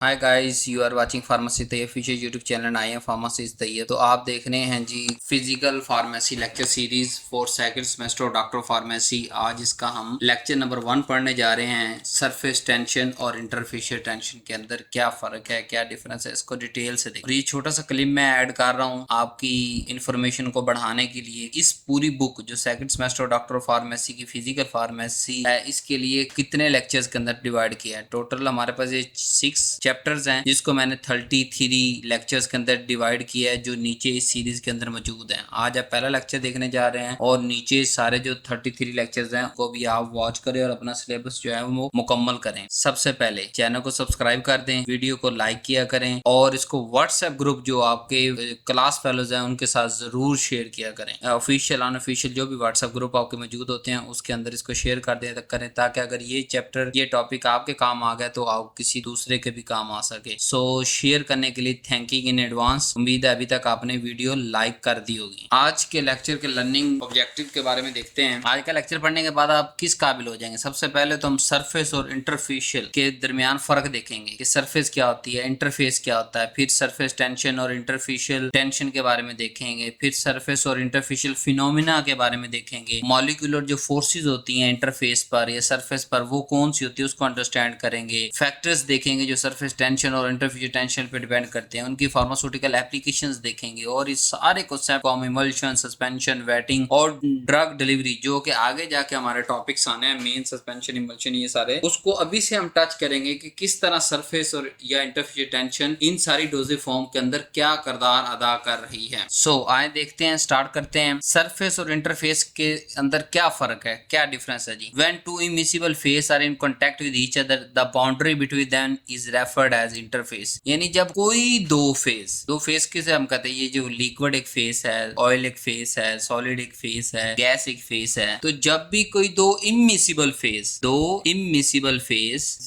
Hi guys, you are watching pharmacy Tayyab feature YouTube channel. I am pharmacist Tayyab. तो आप देख रहे हैं जी physical pharmacy lecture series for second semester doctor pharmacy. आज इसका हम लेक्चर नंबर 1 पढ़ने जा रहे हैं। सरफेस टेंशन और इंटरफेशियल टेंशन के अंदर क्या फर्क है, क्या डिफरेंस है, इसको डिटेल से देखो। ये छोटा सा क्लिप मैं ऐड कर रहा हूँ आपकी इन्फॉर्मेशन को बढ़ाने के लिए। इस पूरी बुक जो सेकंड सेमेस्टर डॉक्टर फार्मेसी की फिजिकल फार्मेसी है, इसके लिए कितने लेक्चर्स के अंदर डिवाइड किया है। टोटल हमारे पास ये 6 चैप्टर्स हैं, जिसको मैंने 33 लेक्चर्स के अंदर डिवाइड किया है, जो नीचे इस सीरीज के अंदर मौजूद हैं। आज आप पहला लेक्चर देखने जा रहे हैं और नीचे सारे जो 33 लेक्चर्स हैं को भी आप वॉच करें और अपना सिलेबस जो है वो मुकम्मल करें। सबसे पहले चैनल को सब्सक्राइब कर दें, वीडियो को लाइक किया करें और इसको व्हाट्सएप ग्रुप जो आपके क्लास फेलोज हैं उनके साथ जरूर शेयर किया करें। ऑफिशियल अनऑफिशियल जो भी व्हाट्सएप ग्रुप आपके मौजूद होते हैं उसके अंदर इसको शेयर कर दें करें, ताकि अगर ये चैप्टर ये टॉपिक आपके काम आ गया तो आप किसी दूसरे के भी काम आ सके। सो शेयर करने के लिए थैंक यू इन एडवांस। उम्मीद है अभी तक आपने वीडियो लाइक कर दी होगी। आज के लेक्चर के लर्निंग ऑब्जेक्टिव के बारे में देखते हैं। आज का लेक्चर पढ़ने के बाद आप किस काबिल हो जाएंगे। सबसे पहले तो हम सरफेस और इंटरफेशियल के दरमियान फर्क देखेंगे कि सरफेस क्या होती है, इंटरफेस क्या होता है। फिर सरफेस टेंशन और इंटरफेशियल टेंशन के बारे में देखेंगे। फिर सरफेस और इंटरफेशियल फिनोमिना के बारे में देखेंगे। मॉलिक्यूलर जो फोर्सेस होती हैं इंटरफेस पर या सरफेस पर वो कौन सी होती है उसको अंडरस्टैंड करेंगे। फैक्टर्स देखेंगे जो सरफेस टेंशन और इंटरफेशियल टेंशन पे डिपेंड करते हैं, उनकी फार्मास्यूटिकल एप्लीकेशंस देखेंगे। और इस सारे कॉन्सेप्ट को हम इमल्शन, सस्पेंशन, वेटिंग और ड्रग डिलीवरी जो कि आगे जाके हमारे टॉपिक्स आने हैं, मेन सस्पेंशन, इमल्शन, ये सारे उसको अभी से हम टच करेंगे कि किस तरह सरफेस और या इंटरफेशियल टेंशन इन सारी डोजेज फॉर्म के अंदर क्या किरदार अदा कर रही है। सो आए देखते हैं, स्टार्ट करते हैं। सरफेस और इंटरफेस के अंदर क्या फर्क है, क्या डिफरेंस है जी। When two immiscible phase are in contact with each other the boundary between them is referred as interface. यानी जब कोई दो फेस किसे हम कहते हैं, ये जो लिक्विड एक फेस है, ऑयल एक फेस है, सॉलिड एक फेस है, गैस एक फेस है। तो जब भी कोई दो इमिसिबल फेस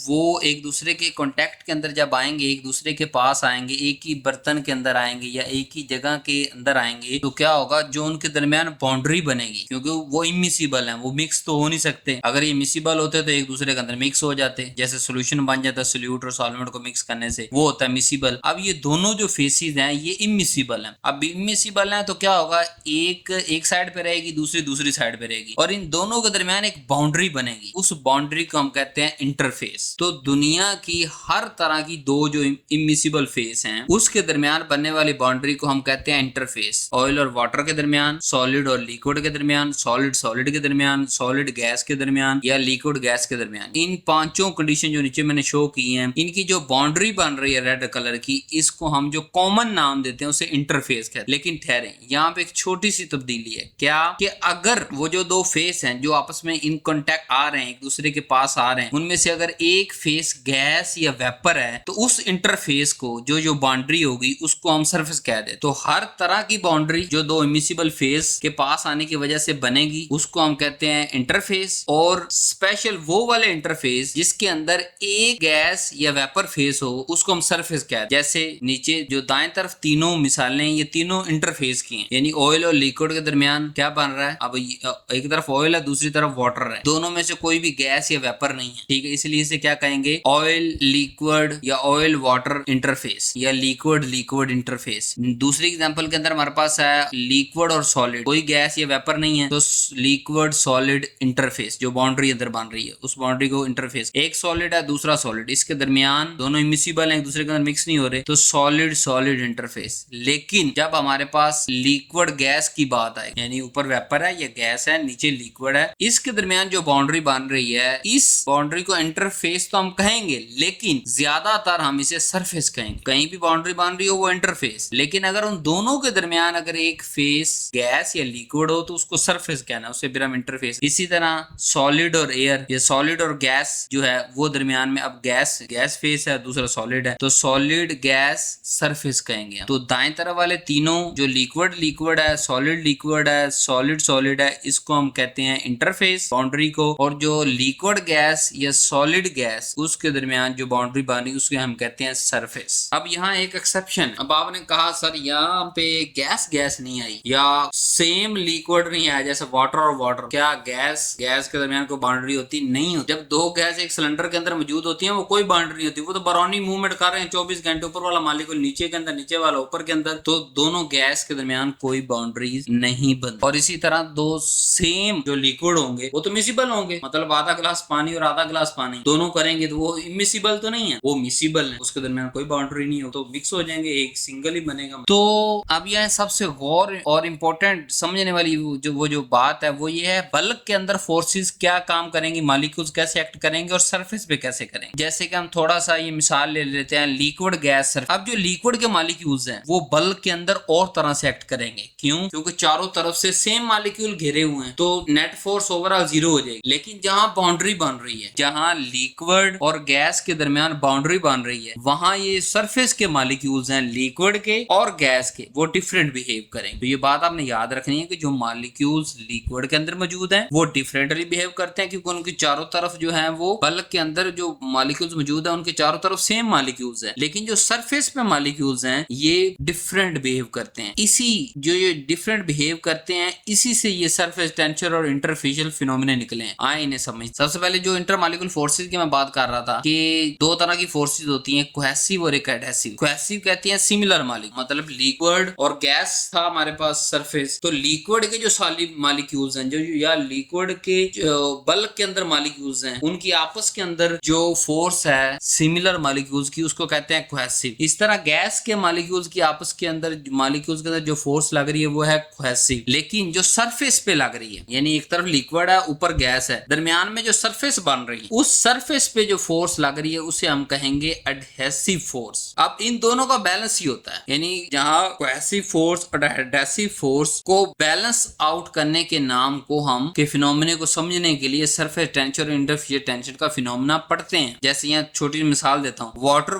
वो एक दूसरे के कांटेक्ट के अंदर जब आएंगे, एक दूसरे के पास आएंगे, एक ही बर्तन के अंदर आएंगे या एक ही जगह के अंदर आएंगे, तो क्या होगा, जो उनके दरमियान बाउंड्री बनेगी, क्योंकि वो इमिसिबल है, वो मिक्स तो हो नहीं सकते। अगर ये मिसिबल होते तो एक दूसरे के अंदर मिक्स हो जाते, जैसे सोल्यूशन बन जाता है सोल्यूट और सॉल्वेंट को मिक्स करने से, वो होता है मिसिबल। अब ये दोनों जो फेसेस हैं ये इमिसिबल हैं। अब इमिसिबल हैं तो क्या होगा, एक साइड पे रहेगी, दूसरी साइड पे रहेगी, और इन दोनों के दरमियान एक बाउंड्री बनेगी। उस बाउंड्री को हम कहते हैं इंटरफेस। तो दुनिया की हर तरह की दो जो इमिसिबल फेस हैं उसके दरमियान बनने वाली बाउंड्री को हम कहते हैं इंटरफेस। ऑयल और वाटर के दरमियान, सॉलिड और लिक्विड के दरमियान, सॉलिड के दरमियान, सॉलिड गैस के दरमियान या लिक्विड गैस के दरमियान। इन पांचों कंडीशन जो नीचे मैंने शो की हैं, इनकी जो बाउंड्री बन रही है रेड कलर की, इसको हम जो कॉमन नाम देते हैं उसे इंटरफेस कहते हैं। लेकिन ठहरे, यहाँ पे एक छोटी सी तब्दीली है। क्या कि अगर वो जो दो फेस हैं जो आपस में इन कांटेक्ट आ रहे हैं, एक दूसरे के पास आ रहे हैं, उनमें से अगर एक फेस गैस या वेपर है तो उस इंटरफेस को जो बाउंड्री होगी उसको हम सरफेस कह दे। तो हर तरह की बाउंड्री जो दो इमिसिबल फेस के पास आने की वजह से बनेगी उसको हम कहते हैं इंटरफेस। और स्पेशल वो वाले इंटरफेस जिसके अंदर एक गैस या वेपर फेस हो उसको हम सरफेस कहते हैं। जैसे नीचे जो दाएं तरफ तीनों मिसालें, ये तीनों इंटरफेस की हैं, यानी ऑयल और लिक्विड के दरमियान क्या बन रहा है। अब एक तरफ ऑयल है, दूसरी तरफ वाटर है, दोनों में से कोई भी गैस या वेपर नहीं है, ठीक है। इसलिए इसे क्या कहेंगे, ऑयल लिक्विड या ऑयल वाटर इंटरफेस या लिक्विड इंटरफेस। दूसरी एग्जांपल के अंदर हमारे पास है लिक्विड और सॉलिड, कोई गैस या वेपर नहीं है, तो लिक्विड सॉलिड इंटरफेस जो बाउंड्री अंदर बन रही है उस बाउंड्री को इंटरफेस। एक सॉलिड है, दूसरा सॉलिड, इसके दरमियान दोनों इमिसिबल हैं, एक दूसरे के अंदर मिक्स नहीं हो रहे, तो सॉलिड इंटरफेस। लेकिन जब हमारे पास लिक्विड गैस की बात आए, यानी ऊपर वेपर है या गैस है, नीचे लिक्विड है, इसके दरमियान जो बाउंड्री बन रही है, इस बाउंड्री को इंटरफेस तो हम कहेंगे, लेकिन ज्यादातर हम इसे सरफेस कहेंगे। कहीं भी बाउंड्री बन रही हो वो इंटरफेस, लेकिन अगर उन दोनों के दरमियान अगर एक फेस गैस या लिक्विड हो तो उसको सरफेस कहना है, उसे फिर हम इंटरफेस। इसी तरह सॉलिड और एयर या सॉलिड और गैस जो है वो दरमियान में, अब गैस फेस है, दूसरा सॉलिड है, तो सॉलिड गैस सरफेस कहेंगे। तो दाएं तरफ वाले तीनों जो लिक्विड है, सॉलिड है, सॉलिड है, इसको हम कहते हैं इंटरफेस बाउंड्री को। और जो लिक्विड गैस या सॉलिड गैस उसके दरमियान जो बाउंड्री बनी उसके हम कहते हैं सरफेस। अब यहाँ एक एक्सेप्शन, अब आपने कहा सर यहाँ पे गैस नहीं आई या सेम लिक्विड नहीं आया जैसे वाटर और वाटर, क्या गैस के दरमियान कोई बाउंड्री होती नहीं होती। जब दो गैस एक सिलेंडर के अंदर मौजूद होती है वो कोई बाउंड्री नहीं होती, वो तो बरौनी मूवमेंट कर रहे हैं 24 घंटे, ऊपर वाला मॉलिक्यूल नीचे के अंदर, नीचे वाला ऊपर के अंदर, तो दोनों गैस के दरमियान कोई बाउंड्रीज नहीं बनती। और इसी तरह दो सेम जो लिक्विड होंगे वो तो मिसिबल होंगे, मतलब आधा गिलास पानी और आधा गिलास पानी दोनों करेंगे तो वो इमिसिबल तो नहीं है, वो मिसिबल है, उसके दरमियान कोई बाउंड्री नहीं हो, तो मिक्स हो जाएंगे, एक सिंगल ही बनेगा। तो अब यह सबसे गौर और इम्पोर्टेंट समझने वाली वो जो बात है वो ये है, बल्क के अंदर फोर्सेस क्या काम करेंगी, मॉलिक्यूल्स कैसे एक्ट करेंगे और सरफेस पे कैसे करेंगे। जैसे कि हम थोड़ा सा ये मिसाल ले लेते हैं लिक्विड गैस सरफेस। अब जो लिक्विड के मॉलिक्यूल्स हैं वो बल्क के अंदर और तरह से एक्ट करेंगे, क्यों? क्योंकि चारों तरफ से सेम मॉलिक्यूल घिरे हुए हैं, तो नेट फोर्स ओवरऑल 0 हो जाएगी। लेकिन जहां बाउंड्री बन रही है, जहां लिक्विड और गैस के दरमियान बाउंड्री बन रही है, वहां ये सरफेस के मॉलिक्यूल्स हैं लिक्विड के और गैस के, वो डिफरेंट बिहेव करेंगे। तो ये बात आपने याद रखनी है कि जो मॉलिक्यूल्स लिक्विड के अंदर मौजूद हैं वो डिफरेंटली बिहेव करते हैं, क्योंकि उनकी चारों तरफ जो है वो बल्क के अंदर जो मॉलिक्यूल्स मौजूद है उनके चारों तरफ सेम मॉलिक्यूल्स हैं, लेकिन जो सरफेस पे मॉलिक्यूल्स हैं ये डिफरेंट बिहेव करते हैं। इसी जो ये डिफरेंट बिहेव करते हैं, इसी से ये सरफेस टेंशन और इंटरफेशियल फिनोमेना निकले हैं। आए इन्हें समझ। सबसे पहले जो इंटरमॉलिक्यूल फोर्सेज की मैं बात कर रहा था कि दो तरह की फोर्सेज होती हैं, कोहेसिव और एक एडहेसिव। कोहेसिव कहती हैं सिमिलर मॉलिक्यूल, मतलब लिक्विड और गैस था हमारे पास सरफेस, तो लिक्विड के जो सॉलिड मॉलिक्यूल्स हैं, जो या लिक्विड के बल्क के अंदर मॉलिक्यूल्स हैं, उनकी आपस के अंदर जो फोर्स है सिमिलर मॉलिक्यूल्स की, उसको कहते हैं कोहेसिव। इस तरह गैस के मॉलिक्यूल्स की आपस के अंदर मॉलिक्यूल्स के अंदर जो फोर्स लग रही है वो है कोहेसिव। लेकिन जो सरफेस पे लग रही है, यानी एक तरफ लिक्विड है ऊपर गैस है, दरमियान में जो सरफेस बन रही है, उस सरफेस पे जो फोर्स लग रही है उसे हम कहेंगे एडहेसिव फोर्स। अब इन दोनों का बैलेंस ही होता है, यानी जहां कोहेसिव फोर्स और एडहेसिव फोर्स को बैलेंस आउट करने के नाम को हम के फिनोमेना को समझने के लिए सरफेस टेंशन और इंटरफेशियल टेंशन का फिनोमेना पढ़ते हैं। जैसे यहाँ छोटी मिसाल देता हूँ,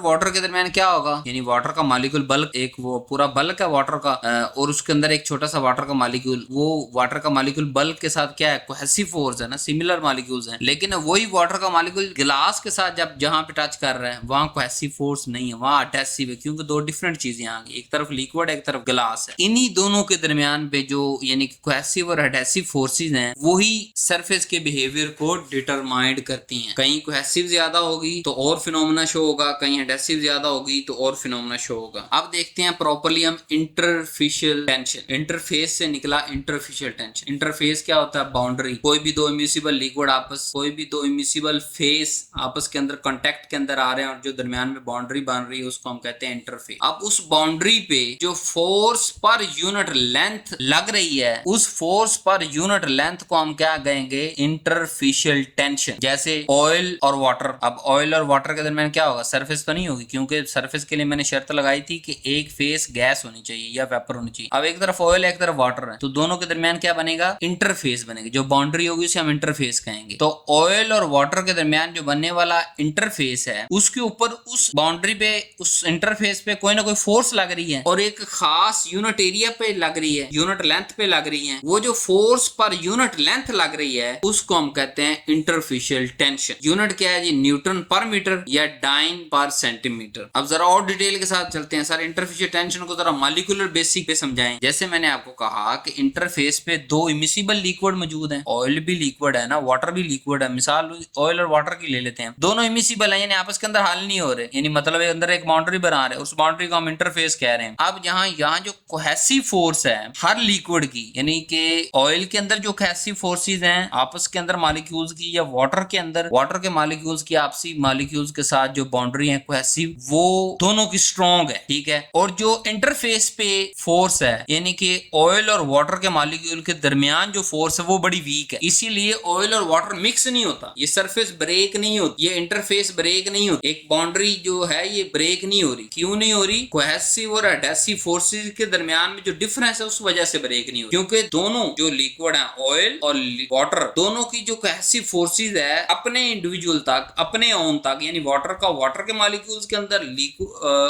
वाटर के दरमियान क्या होगा, यानी वाटर का मॉलिक्यूल बल्क, एक वो पूरा बल्क है वाटर का, और उसके अंदर एक छोटा सा वाटर का मॉलिक्यूल, वो वाटर का मॉलिक्यूल बल्क के साथ क्या है, कोहेसिव फोर्स है ना, सिमिलर मॉलिक्यूल्स हैं। लेकिन वही वाटर का मॉलिक्यूल गिलास के साथ जब जहां पे टच कर रहे हैं वहां कोहेसिव फोर्स नहीं है, वहां एडहेसिव है, क्योंकि दो डिफरेंट चीजें आ गई, एक तरफ लिक्विड एक तरफ गिलास है। इन्हीं दोनों के दरमियान पे जो यानी कोहेसिव और एडहेसिव फोर्सेज हैं वही सरफेस के बिहेवियर को डिटरमाइंड करती हैं। कहीं कोहेसिव ज्यादा होगी तो और फिनोमेना शो होगा, कहीं एडहेसिव ज्यादा होगी तो और फिनोमेना शो होगा। अब देखते हैं प्रॉपर्ली हम इंटरफेशियल टेंशन। इंटरफेस से निकला इंटरफेशियल टेंशन। इंटरफेस क्या होता है, बाउंड्री। कोई भी दो इमिसिबल लिक्विड आपस, कोई भी दो इमिसिबल फेस आपस के अंदर कांटेक्ट के अंदर आ रहे हैं और जो दरमियान में बाउंड्री बन रही है उसको हम कहते हैं इंटरफेस। अब उस बाउंड्री पे जो फोर्स पर यूनिट लेंथ लग रही है, उस फोर्स पर यूनिट लेंथ को हम क्या कहेंगे, इंटरफेशियल टेंशन। जैसे ऑयल और वाटर, अब ऑयल और वाटर के दरमियान क्या होगा, सरफेस तो नहीं होगी, क्योंकि सरफेस के लिए मैंने शर्त लगाई थी कि एक फेस गैस होनी चाहिए या वेपर होनी चाहिए। अब एक तरफ ऑयल है एक तरफ वाटर है, तो दोनों के दरमियान क्या बनेगा, इंटरफेस बनेगा। जो बाउंड्री होगी उसे हम इंटरफेस कहेंगे। तो ऑयल और वाटर के दरमियान जो बनने वाला इंटरफेस है उसके ऊपर उस बाउंड्री पे, उस इंटरफेस पे कोई ना कोई फोर्स लग रही है और एक खास यूनिट एरिया पे लग रही है, यूनिट लेंथ पे लग रही है। वो जो फोर्स पर यूनिट लेंथ लग रही है उसको हम कहते हैं इंटरफेशियल टेंशन। यूनिट क्या है जी, न्यूटन पर मीटर या डाइन पर सेंटीमीटर। अब जरा और डिटेल के साथ चलते हैं सर, इंटरफेशियल टेंशन को जरा मॉलिक्यूलर बेसिक पे समझाएं। जैसे मैंने आपको कहा कि इंटरफेस पे दो इमिसिबल लिक्विड मौजूद हैं, ऑयल भी लिक्विड है ना, वाटर भी लिक्विड है, मिसाल ऑयल और वाटर की ले लेते हैं, दोनों इमिसिबल है, यानी आपस के अंदर हल नहीं हो रहे, यानी मतलब अंदर एक बाउंड्री बना रहे, उस बाउंड्री को हम इंटरफेस कह रहे हैं। अब यहाँ जो कोहेसिव फोर्स है हर लिक्विड की, यानी कि ऑयल के अंदर जो कोहेसिव फोर्सेस हैं आपस के अंदर मॉलिक्यूल्स की, या वाटर के अंदर वाटर के मॉलिक्यूल्स की आपसी मॉलिक्यूल्स के साथ जो बाउंड्री है कोहेसिव, वो दोनों की स्ट्रॉन्ग है, ठीक है। और जो इंटरफेस पे फोर्स है, यानी कि ऑयल और वाटर के मॉलिक्यूल के दरमियान जो फोर्स है वो बड़ी वीक है, इसीलिए ऑयल और वाटर मिक्स नहीं होता, ये सरफेस ब्रेक नहीं होती, ये इंटरफेस ब्रेक नहीं होती, एक बाउंड्री जो है ये ब्रेक नहीं हो रही। क्यों नहीं हो रही, कोहेसिव और एडहेसिव फोर्सेस के दरमियान में जो डिफरेंस है उस वजह से ब्रेक नहीं हो रही, क्योंकि दोनों जो लिक्विड है ऑयल और वाटर, दोनों की जो कोहेसिव फोर्सेस है अपने इंडिविजुअल तक, अपने ओन तक, यानी वाटर का वाटर के मॉलिक्यूल्स के अंदर,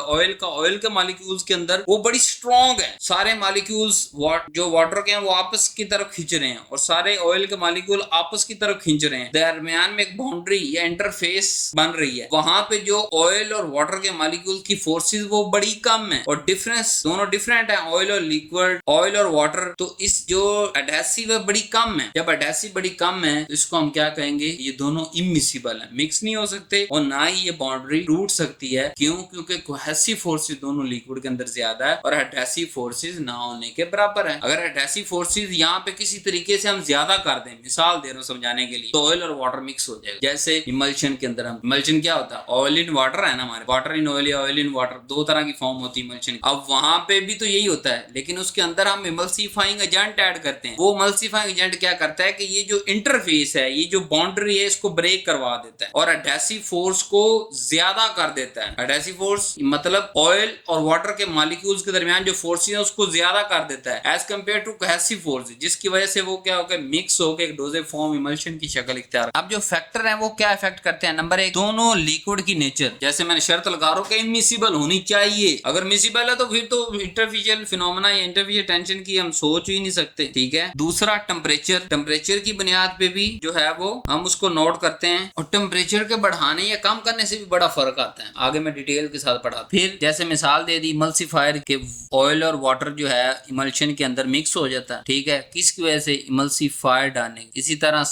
ऑयल का ऑयल के मॉलिक्यूल्स के अंदर, वो बड़ी स्ट्रॉन्ग है। सारे मॉलिक्यूल्स जो वाटर के हैं वो आपस की तरफ खींच रहे हैं और सारे ऑयल के मॉलिक्यूल आपस की तरफ खींच रहे हैं, दरमियान में एक बाउंड्री या इंटरफेस बन रही है। वहां पे जो ऑयल और वाटर के मॉलिक्यूल मॉलिक्यूल की फोर्सेस वो बड़ी कम है और डिफरेंस दोनों डिफरेंट है, ऑयल और लिक्विड, ऑयल और वाटर। तो इस जो एडहेसिव है बड़ी कम है। जब एडहेसिव बड़ी कम है तो इसको हम क्या कहेंगे, ये दोनों इमिसिबल है, मिक्स नहीं हो सकते और ना ही ये बाउंड्री टूट सकती है। क्यों? क्योंकि कोहेसिव फोर्सेस दोनों लिक्विड के अंदर ज्यादा है और एडहेसिव फोर्सेस ना होने के बराबर है। अगर एडहेसिव फोर्सेस यहाँ पे किसी तरीके से हम ज्यादा कर दें, मिसाल दे रहा हूँ समझाने के लिए, तो ऑयल और वाटर मिक्स हो जाएगा। जैसे इमल्शन के अंदर हम, इमल्शन क्या होता है, ऑयल इन वाटर है ना, हमारे वाटर इन ऑयल या ऑयल इन वाटर, दो तरह की फॉर्म होती है इमल्शन। अब वहां पे भी तो यही होता है, लेकिन उसके अंदर हम इमल्सिफाइंग एजेंट ऐड करते हैं। वो इमल्सिफाइंग एजेंट क्या करता है कि ये जो इंटरफेस है, ये जो बाउंड्री है, इसको ब्रेक करवा देता है और एडहेसिव फोर्स को ज्यादा कर देता है। एडहेसिव फोर्स मतलब ऑयल और वाटर के मॉलिक्यूल्स के दरमियान जो फोर्स है उसको ज्यादा कर देता है as compared to cohesive force, जिसकी वजह से वो क्या होगा, मिक्स होकर एक डोजेज फॉर्म इमल्शन की शक्ल इख्तियार। अब जो फैक्टर है वो क्या इफेक्ट करते हैं, नंबर 1 दोनों लिक्विड की नेचर, जैसे मैंने शर्त लगा रहा हूं कि इमिसिबल होनी चाहिए। अगर मिसिबल है तो फिर तो इंटरफिशियल फिनोमेना या इंटरफिशियल टेंशन की हम सोच ही नहीं सकते, ठीक है। दूसरा टेम्परेचर, टेम्परेचर की बुनियाद पे भी जो है वो हम उसको नोट करते हैं और टेम्परेचर के बढ़ाने या कम करने से भी बड़ा फर्क आता है। आगे मैं डिटेल के साथ पढ़ा। फिर जैसे मिसाल दे दी इमल्सिफायर के, ऑयल और वाटर जो है इमल्शन के अंदर मिक्स हो जाता है, ठीक है, किसकी वजह से, इमल्सिफायर डालने। इसी तरह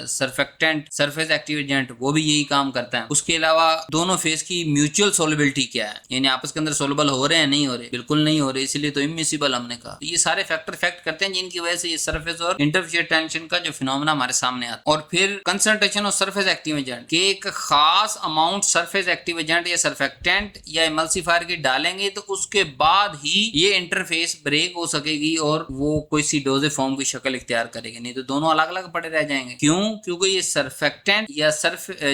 सरफेक्टेंट, सरफेस एक्टिव एजेंट, वो भी यही काम करता है। उसके अलावा दोनों फेस की म्यूचुअल सोलेबिलिटी क्या है, यानी आपस के अंदर सोलेबल हो रहे हैं, नहीं हो रहे, बिल्कुल नहीं हो रहे, इसलिए तो इमिसिबल हमने कहा। तो ये सारे फैक्टर इफेक्ट करते हैं जिनकी वजह से ये सरफेस और इंटरफेस टेंशन का जो फिनोमेना हमारे सामने आता है। और फिर concentration of surface active agent के एक खास अमाउंट सरफेस एक्टिव एजेंट या सरफेक्टेंट या इमल्सिफायर की डालेंगे तो उसके बाद ही ये इंटरफेस ब्रेक हो सकेगी और वो कोई सी डोजेज फॉर्म की शक्ल इख्तियार करेगी, नहीं तो दोनों अलग अलग पड़े रह जाएंगे। क्यों? क्योंकि ये सरफेक्टेंट या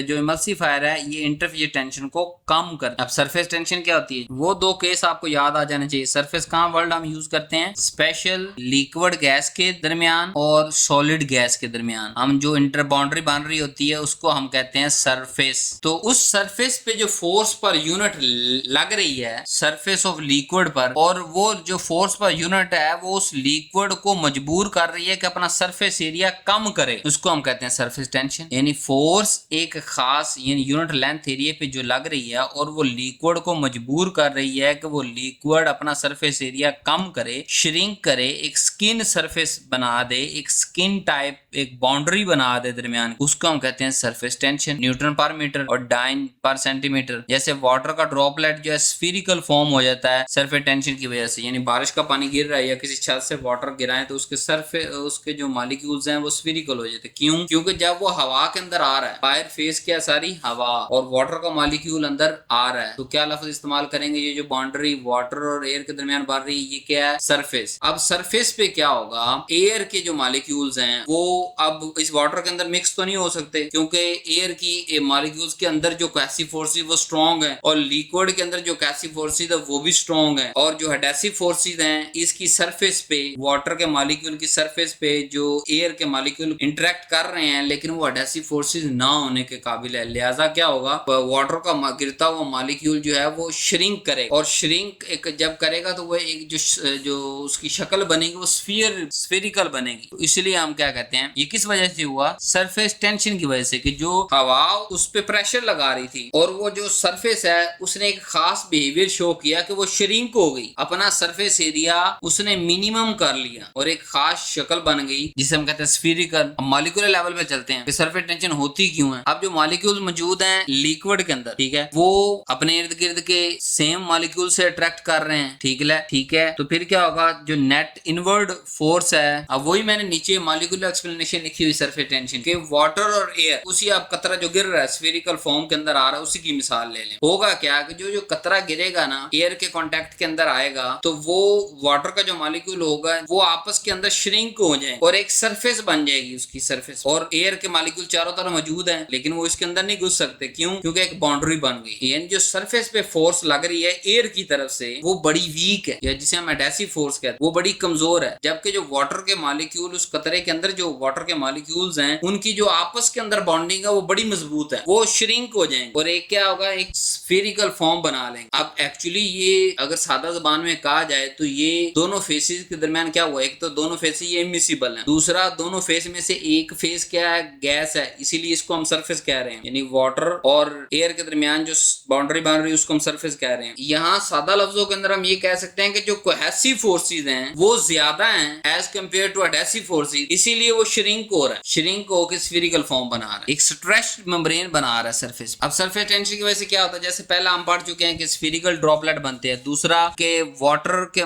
जो इमल्सिफायर है ये इंटरफेस टेंशन को कम कर। अब सरफेस टेंशन क्या होती है, वो दो केस आपको याद आ जाने चाहिए। सरफेस कहाँ वर्ड हम यूज करते हैं, स्पेशल लिक्विड गैस के दरमियान और सॉलिड गैस के दरमियान हम जो इंटर बाउंड्री बन रही होती है उसको हम कहते हैं सरफेस। तो उस सरफेस पे जो फोर्स पर यूनिट लग रही है सरफेस ऑफ लिक्विड पर, और वो जो फोर्स पर यूनिट है वो उस लिक्विड को मजबूर कर रही है कि अपना सरफेस एरिया कम करे, उसको हम कहते हैं सरफेस टेंशन। यानी फोर्स एक खास यानी यूनिट लेंथ एरिया पे जो लग रही है और वो लिक्विड को मजबूर कर रही है कि वो लिक्विड अपना सरफेस एरिया कम करे, श्रिंक करे, एक स्किन सरफेस बना दे, एक स्किन टाइप एक बाउंड्री बना दे दरमियान, उसको हम कहते हैं सरफेस टेंशन। न्यूटन पर मीटर और डाइन पर सेंटीमीटर। जैसे वाटर का ड्रॉपलेट जो है स्फीरिकल फॉर्म हो जाता है सरफेस टेंशन की वजह से, यानी बारिश का पानी गिर रहा है या किसी छत से वाटर गिराए तो उसके सरफेस, उसके जो मॉलिक्यूल्स हैं वो स्फीरिकल हो जाते हैं। क्यों? क्योंकि जब वो हवा के अंदर आ रहा है, बाहर फेस क्या सारी हवा और वाटर का मॉलिक्यूल अंदर आ रहा है, तो क्या लफ्ज इस्तेमाल करेंगे, ये जो बाउंड्री वाटर और एयर के दरमियान बन रही है ये क्या है, सरफेस। अब सरफेस पे क्या होगा, एयर के जो मॉलिक्यूल्स हैं वो अब इस वाटर के अंदर मिक्स तो नहीं हो सकते क्योंकि एयर की मॉलिक्यूल्स के अंदर जो कैसी फोर्सेस वो स्ट्रॉन्ग है और लिक्विड के अंदर जो कैसी फोर्सेस है वो भी स्ट्रॉन्ग है, और जो एडहेसिव फोर्सेस हैं इसकी सरफेस पे, वाटर के मॉलिक्यूल की सरफेस पे जो एयर के मॉलिक्यूल इंटरेक्ट कर रहे हैं लेकिन वो एडहेसिव फोर्सेस ना होने के काबिल है। लिहाजा क्या होगा, वाटर का गिरता हुआ मॉलिक्यूल जो है वो श्रिंक करेगा और श्रिंक एक जब करेगा तो वो एक जो उसकी शक्ल बनेगी वो स्फीरिकल बनेगी। तो इसलिए हम क्या कहते हैं, ये किस वजह से हुआ, सरफेस टेंशन की वजह से, कि जो हवा उस पे प्रेशर लगा रही थी और वो जो सरफेस है उसने एक खास बिहेवियर शो किया कि वो श्रिंक हो गई, अपना सरफेस एरिया उसने मिनिमम कर लिया और एक खास शक्ल बन गई जिसे हम कहते हैं स्फीरिकल। अब मॉलिक्यूलर लेवल पे चलते हैं कि सरफेस टेंशन होती क्यों है। अब जो मॉलिक्यूल मौजूद हैं लिक्विड के अंदर, ठीक है, वो अपने इर्द गिर्द के सेम मॉलिक्यूल से अट्रैक्ट कर रहे हैं, ठीक है, तो फिर क्या होगा, जो नेट इनवर्ड फोर्स है, अब वही मैंने नीचे मॉलिक्यूलर एक्सप्लेनेशन लिखी हुई सरफेस टेंशन के, वाटर और एयर, उसी आप कतरा जो गिर रहा है स्फीरिकल फॉर्म के अंदर आ रहा है उसी की मिसाल ले लें। होगा क्या कि जो कतरा गिरेगा ना एयर के कांटेक्ट के अंदर आएगा तो वो वाटर का जो मॉलिक्यूल होगा वो आपस के अंदर श्रिंक हो जाए और एक सरफेस बन जाएगी उसकी सरफेस, और एयर के मॉलिक्यूल चारों तरफ मौजूद हैं लेकिन वो इसके अंदर नहीं घुस सकते। क्यों? क्योंकि एक बाउंड्री बन गई। यानी जो सरफेस पे फोर्स लग रही है एयर की तरफ से वो बड़ी वीक है, या जिसे हम एडहेसिव फोर्स कहते हैं, वो बड़ी कमजोर है, जबकि जो वाटर के मॉलिक्यूल उस कतरे के अंदर जो वाटर के मॉलिक्यूल्स हैं उनकी जो आपस के अंदर बॉन्डिंग है वो बड़ी मजबूत है, वो श्रिंक हो जाएंगे और एक क्या होगा, एक स्फीरिकल फॉर्म बना लेंगे। अब एक्चुअली ये अगर सादा जबान में कहा जाए तो ये दोनों फेसेस के दरमियान क्या हुआ, एक तो दोनों फेसेस ये इमिसिबल है, दूसरा दोनों फेस में से एक फेस क्या है, गैस है, इसीलिए इसको हम सरफेस कह रहे हैं। यानी वाटर और एयर के दरमियान जो बाउंड्री बन रही है उसको हम सरफेस कह रहे हैं। यहाँ सादा लफ्जों के अंदर हम ये कह सकते हैं कि जो कोहेसिव फोर्सेज हैं वो ज्यादा हैं as compared to adhesive forces, इसीलिए वो श्रिंक हो रहा है, श्रिंक होकर स्फीरिकल फॉर्म बना रहा है, एक स्ट्रेच्ड मेम्ब्रेन बना रहा है सरफेस। अब सरफेस टेंशन की वजह से क्या होता है, जैसे पहला हम पढ़ चुके हैं कि स्फीरिकल ड्रॉपलेट बनते हैं, दूसरा के वाटर के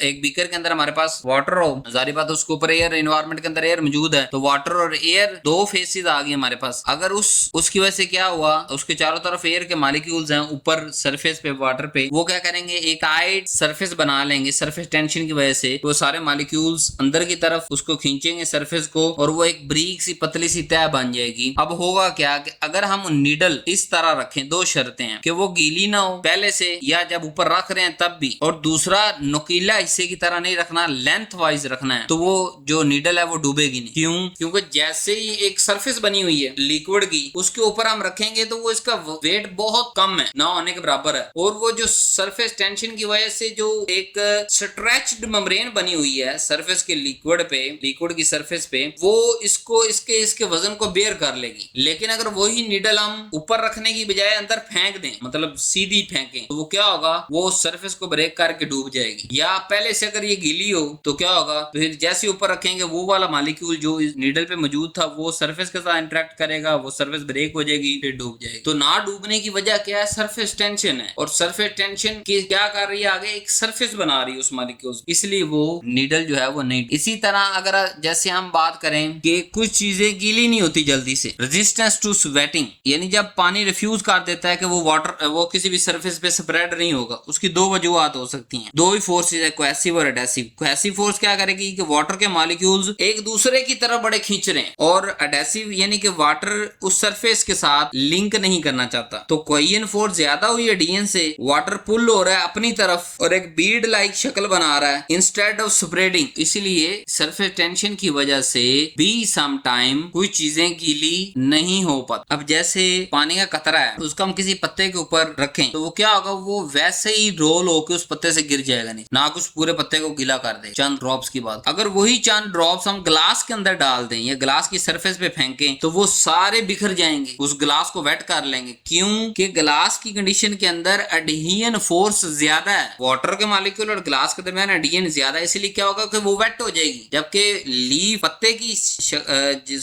एक बीकर के अंदर हमारे पास वाटर हो, जारी बात उसके ऊपर एयर, एनवायरनमेंट के अंदर एयर मौजूद है, तो वाटर और एयर दो फेसेस आ गए हमारे पास। अगर उसकी वजह से क्या हुआ, उसके चारों तरफ एयर के मॉलिक्यूल्स हैं, ऊपर सरफेस पे वाटर पे, वो क्या करेंगे एक टाइट सरफेस बना लेंगे सरफेस टेंशन की वजह से, तो सारे मॉलिक्यूल्स अंदर की तरफ उसको खींचेंगे सरफेस को और वो एक ब्रीक सी पतली सी तह बन जाएगी। अब होगा क्या कि अगर हम नीडल इस तरह रखें, दो शर्तें हैं कि वो गीली ना हो पहले से या जब ऊपर रख रहे हैं तब भी, और दूसरा नुकीला हिस्से की तरह नहीं रखना, लेंथ वाइज रखना है, तो वो जो नीडल है वो डूबेगी नहीं। क्यों? क्योंकि जैसे ही एक सरफेस बनी हुई है लिक्विड की, उसके ऊपर हम रखेंगे तो वो इसका वेट बहुत कम है, ना होने के बराबर है, और वो जो सरफेस टेंशन की वजह से जो एक स्ट्रेच्ड मेम्ब्रेन बनी हुई है सरफेस के लिक्विड पे, लिक्विड की सरफेस पे, वो इसको इसके वजन को बेयर कर लेगी। लेकिन अगर वही नीडल हम ऊपर रखने की बजाय अंदर फेंक दें, मतलब सीधी फेंकें, तो वो क्या होगा, वो सरफेस को ब्रेक करके डूब जाएगी। या पहले से अगर ये गीली हो तो क्या होगा, तो फिर जैसे ऊपर रखेंगे वो वाला मॉलिक्यूल जो इस नीडल पे मौजूद था वो सरफेस के साथ इंटरेक्ट करेगा, वो सरफेस ब्रेक हो जाएगी, फिर डूब जाएगी। तो ना डूबने की वजह क्या है, सरफेस टेंशन है, और सरफेस टेंशन की क्या कर रही है, आगे एक सरफेस बना रही है उस मॉलिक्यूल, इसलिए वो नीडल जो है वो नहीं। इसी तरह अगर जैसे हम बात करें कि कुछ चीजें गीली नहीं होती जल्दी से, रेजिस्टेंस टू स्वेटिंग, यानी जब पानी रिफ्यूज कर देता है कि वो वाटर वो किसी भी सरफेस पे स्प्रेड नहीं होगा, उसकी दो वजूहत हो सकती हैं, दो ही फोर्सेज है, कोहेसिव और एडेसिव। कोहेसिव फोर्स क्या करेगी कि वाटर के मॉलिक्यूल्स एक दूसरे की तरफ बड़े खींच रहे हैं, और एडेसिव यानी कि वाटर उस सरफेस के साथ लिंक नहीं करना चाहता, तो कोहेजन फोर्स ज्यादा हुई एडीएन से, वाटर पुल हो रहा है अपनी तरफ और एक बीड लाइक शक्ल बना रहा है इंस्टेड ऑफ स्प्रेडिंग, इसलिए सरफेस टेंशन की वजह से भी सम टाइम कुछ चीजें गीली नहीं हो पाती। अब जैसे पानी का कतरा है, उसको हम किसी पत्ते के ऊपर रखें तो वो क्या होगा, वो वैसे ही रोल होकर उस पत्ते से गिर जाएगा, नहीं ना कुछ पूरे पत्ते को गीला कर दे, चंद ड्रॉप्स की बात। अगर वही चंद ड्रॉप्स हम ग्लास के अंदर डाल दें या ग्लास की सरफेस पे फेंकें तो वो सारे बिखर जाएंगे, उस ग्लास को वेट कर लेंगे। क्यों? कि ग्लास की कंडीशन के अंदर एडहियन फोर्स ज्यादा है, वाटर के मॉलिक्यूल और ग्लास के दरमियान एडहियन ज्यादा है, इसलिए क्या होगा कि वो वेट हो जाएगी। जबकि लीफ पत्ते की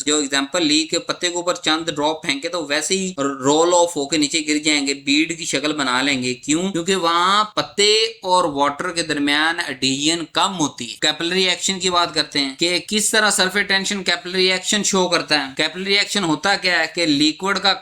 जो एग्जांपल ली के पत्ते के ऊपर चंद ड्रॉप फेंके तो वैसे ही रोल ऑफ होके नीचे गिर जाएंगे, बीड की शक्ल बना लेंगे। क्यों? क्योंकि वहां पत्ते और वाटर के दरमियान एडहियन कम होती है। कैपिलरी एक्शन की बात करते हैं कि किस तरह surface tension capillary action show करता है। कैपिलरी एक्शन होता क्या है कि लिक्विड का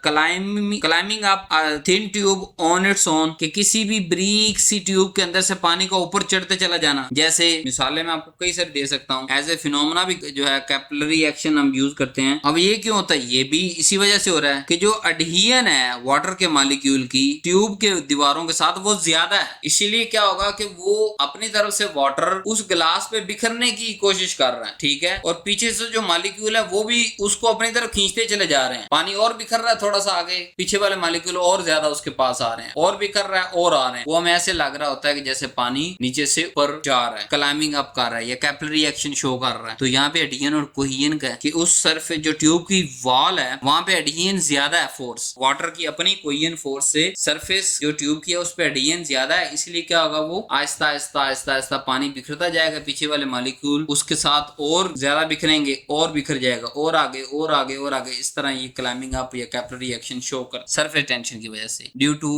climbing up thin tube on its own, कि किसी भी ब्रीक सी ट्यूब के अंदर से पानी को ऊपर चढ़ते चला जाना। जैसे मिसालें मैं आपको कई सारी दे सकता हूँ, एज ए फिनोमेना भी जो है कैपिलरी एक्शन हम यूज करते हैं। अब ये क्यों होता है, ये भी इसी वजह से हो रहा है कि जो एडहियन है वाटर के मॉलिक्यूल की ट्यूब के दीवारों के साथ वो ज्यादा है, इसीलिए क्या होगा कि वो अपनी तरफ से वाटर उस ग्लास पे बिखरने की कोशिश कर रहा है, ठीक है, और पीछे से जो मॉलिक्यूल है वो भी उसको अपनी तरफ खींचते चले जा रहे हैं। पानी और बिखर रहा है, थोड़ा सा आगे पीछे वाले मॉलिक्यूल और ज्यादा उसके पास आ रहे हैं, और बिखर रहा है और आ रहे हैं। वो हमें ऐसे लग रहा होता है कि जैसे पानी नीचे से ऊपर जा रहा है, क्लाइंबिंग अप कर रहा है, या कैपिलरी एक्शन शो कर रहा है। तो यहाँ पे एडहियन और कोहेजन का कि उस सरफेस जो ट्यूब की वॉल है वहां पे एडहियन ज्यादा है फोर्स, वाटर की अपनी कोहेजन फोर्स से सरफेस जो ट्यूब की है उस पे एडहियन ज्यादा है, इसलिए क्या होगा, वो आहिस्ता आहिस्ता आहिस्ता आहिस्ता पानी बिखरता जाएगा, पीछे वाले मॉलिक्यूल उसके साथ और ज्यादा बिखरेंगे और बिखर जाएगा, और आगे और आगे और आगे, इस तरह ये क्लाइंबिंग अप या कैपिलरी एक्शन शो कर सरफेस टेंशन की वजह से, due to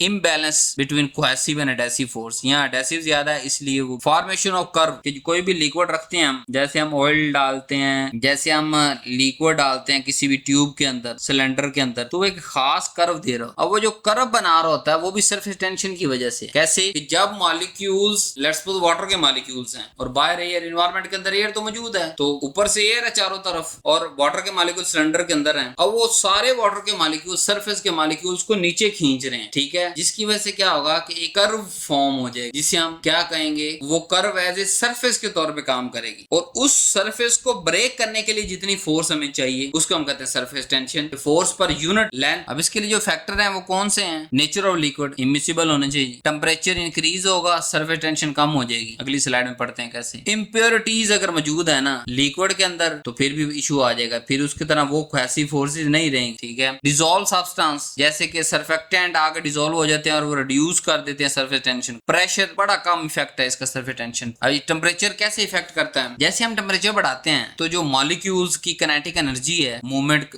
imbalance between cohesive and adhesive force. यहाँ एडेसिव ज्यादा है इसलिए वो फॉर्मेशन ऑफ कर्व, कि कोई भी लिक्विड रखते हैं हम, जैसे हम ऑयल डालते हैं, जैसे हम लिक्विड डालते हैं किसी भी ट्यूब के अंदर, सिलेंडर के अंदर, तो एक खास कर्व दे रहा हो। अब वो जो कर्व बना रहा होता है वो भी सरफेस टेंशन की वजह से। कैसे? कि जब मॉलिक्यूल्स, लेट्स सपोज वाटर के मॉलिक्यूल्स हैं और बाहर एयर, एनवायरनमेंट के अंदर एयर तो मौजूद है, तो ऊपर से एयर है चारों तरफ, और वाटर के मॉलिक्यूल सिलेंडर के अंदर हैं। अब वो सारे वाटर के मॉलिक्यूल सरफेस के मॉलिक्यूल्स को नीचे खींच रहे हैं, ठीक है, जिसकी वजह से क्या होगा कि एक कर्व फॉर्म हो जाएगी, जिसे हम क्या कहेंगे, वो कर्व एज ए सरफेस के तौर पे काम करेगी, और उस सरफेस को ब्रेक करने के लिए जितनी फोर्स हमें चाहिए उसको हम कहते हैं surface tension, force per unit length. अब इसके लिए जो फैक्टर हैं वो कौन से हैं? नेचर ऑफ लिक्विड इमिसिबल होने चाहिए, टेम्परेचर इंक्रीज होगा, सरफेस टेंशन कम हो जाएगी। अगली स्लाइड में पढ़ते हैं कैसे। इम्प्योरिटीज अगर मौजूद है ना लिक्विड के अंदर तो फिर भी इशू आ जाएगा, फिर उसकी तरह वो कोहेसिव फोर्सेस नहीं रहेंगी, ठीक है। डिसॉल्व डिसॉल्व सब्सटेंस जैसे कि सर्फेक्टेंट आके डिसॉल्व हो जाते हैं और वो रिड्यूस कर देते हैं सरफेस टेंशन। प्रेशर बड़ा कम इफेक्ट है इसका सरफेस टेंशन। अभी टेम्परेचर कैसे इफेक्ट करता है, जैसे हम टेम्परेचर बढ़ाते हैं तो जो मॉलिक्यूल्स की काइनेटिक एनर्जी है, मूवमेंट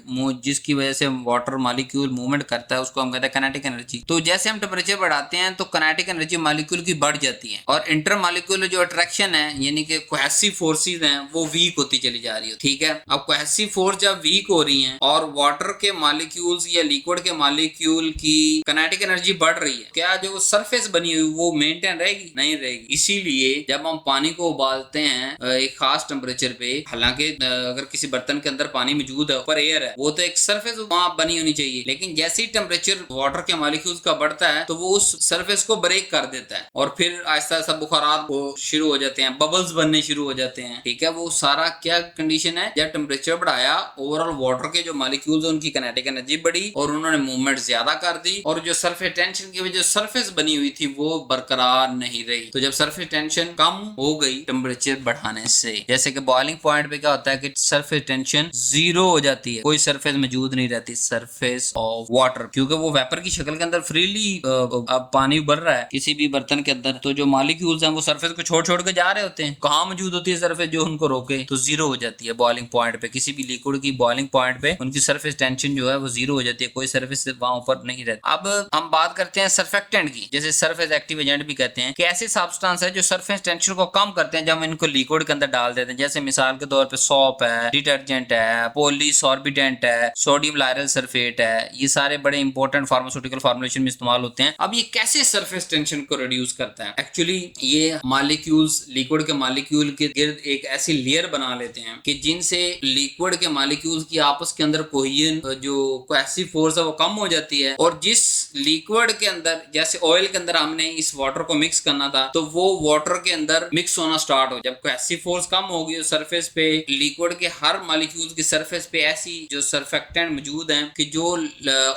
जिसकी वजह से वाटर मॉलिक्यूल मूवमेंट करता है उसको हम कहते हैं काइनेटिक एनर्जी। तो जैसे हम टेम्परेचर बढ़ाते हैं तो काइनेटिक एनर्जी मॉलिक्यूल की बढ़ जाती है और इंटर मॉलिक्यूलर जो अट्रैक्शन है यानी कि कोहेसिव फोर्सेस हैं वो वीक होती चली जा रही है। ठीक है, अब कोहेसिव फोर्स जब वीक हो रही है और वाटर के मॉलिक्यूल्स या लिक्विड के मॉलिक्यूल की काइनेटिक एनर्जी बढ़ रही है, क्या जो सरफेस बनी हुई वो मेंटेन रहेगी? नहीं रहेगी। इसीलिए जब हम पानी को उबालते हैं एक खास टेम्परेचर पे, हालांकि अगर किसी बर्तन के अंदर पानी मौजूद है, ऊपर एयर है, वो तो एक सरफेस वहां बनी होनी चाहिए, लेकिन जैसे ही टेम्परेचर वाटर के मॉलिक्यूल्स का बढ़ता है तो वो उस सरफेस को ब्रेक कर देता है और फिर आहिस्ता आहिस्ता बुखारात वो शुरू हो जाते हैं, बबल्स बनने शुरू हो जाते हैं। ठीक है, वो सारा क्या कंडीशन है, जब टेम्परेचर बढ़ाया ओवरऑल वाटर के जो मॉलिक्यूल्स उनकी काइनेटिक एनर्जी बढ़ी और उन्होंने मूवमेंट ज्यादा कर दी और जो सरफेस टेंशन की वजह से सरफेस बनी हुई थी वो बरकरार नहीं रही। तो जब सरफेस टेंशन कम हो गई टेम्परेचर बढ़ाने से, जैसे कि बॉइलिंग पॉइंट पे क्या होता है कि सरफेस टेंशन जीरो हो जाती है, कोई सरफेस मौजूद नहीं रहती सरफेस ऑफ वाटर, क्योंकि वो वेपर की शक्ल के अंदर फ्रीली अब पानी उबल रहा है किसी भी बर्तन के अंदर, तो जो मॉलिक्यूल्स हैं वो सरफेस को छोड़ छोड़ के जा रहे होते हैं, कहाँ मौजूद होती है सरफेस जो उनको रोके, तो जीरो हो जाती है बॉइलिंग पॉइंट पे। किसी भी लिक्विड की बॉइलिंग पॉइंट पे उनकी सरफेस टेंशन जो है वो जीरो हो जाती है, कोई सरफेस वहां ऊपर नहीं रहती। अब हम बात करते हैं सर्फेक्टेंट की, जैसे सरफेस एक्टिव एजेंट भी कहते हैं, कि ऐसे सब्सटेंस है जो सरफेस टेंशन को कम करते हैं जब हम इनको लिक्विड के अंदर डाल देते हैं। जैसे मिसाल के तौर पे सॉप है, डिटर्जेंट है, पॉलीसॉर्बिडेंट है, सोडियम लायरल सल्फेट है, ये सारे बड़े इंपॉर्टेंट फार्मास्यूटिकल फॉर्मुलेशन में इस्तेमाल होते हैं। अब ये कैसे सरफेस टेंशन को रिड्यूस करता है? एक्चुअली ये मॉलिक्यूल्स लिक्विड के मॉलिक्यूल के गिर्द एक ऐसी लेयर बना लेते हैं कि जिनसे लिक्विड के मॉलिक्यूल्स की आपस के अंदर कोहेजन जो कोहेसिव फोर्स है वो कम हो जाती है, और जिस लिक्विड के अंदर जैसे ऑयल के अंदर हमने इस वाटर को मिक्स करना था तो वो वाटर के अंदर मिक्स होना स्टार्ट हो, जब कोहेसिव फोर्स कम होगी तो सरफेस पे लिक्विड के हर मॉलिक्यूल की सरफेस पे ऐसी जो सर्फेक्टेंट मौजूद हैं कि जो